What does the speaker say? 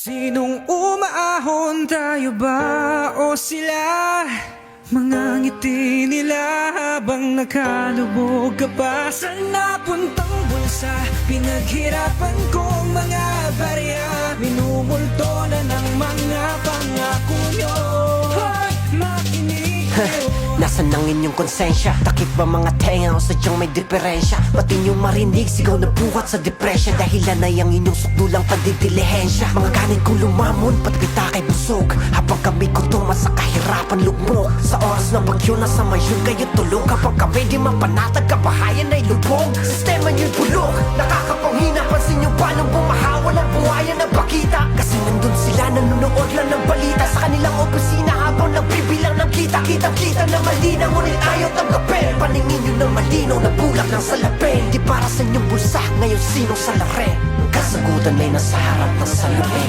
Sinong umaahon, tayo ba o sila? Mga ngiti nila habang nakalubog ka pa. Saan napuntang bulsa? Pinaghirapan kong mga barya. Minumulto na ng mga pangako nyo. Hoy, makinig kayo. Nasaan ang inyong konsensya? Takip ba mga tenga o sadyang may diferensya? Pati inyong marinig, sigaw na buhat sa depresya. Dahilan ay ang inyong sukdulang pandidilihensya. Mga ganit kong lumamon, pati kita kay busog. Habang kami kutuma sa kahirapan lugmok. Sa oras ng bagyo, nasa mayon kayo tulog. Kapag kami di mapanatag, kabahayan ay lubog. Sistema nyo'y bulok, nakakapanghina. Pansin nyo ba nung bumaha, walang buhayan na bakita? Kasi nandun sila, nanonood lang ng balita. Sa kanilang opisina habang nagbibilang ng kita. Kitang-kita na malinaw, ngunit ayaw tanggapin. Paningin nyo na malinaw, nabulak ng salapin. Di para sa inyong bulsa, ngayon sinong salarin? Ang kasagutan ay nasa harap ng salamin.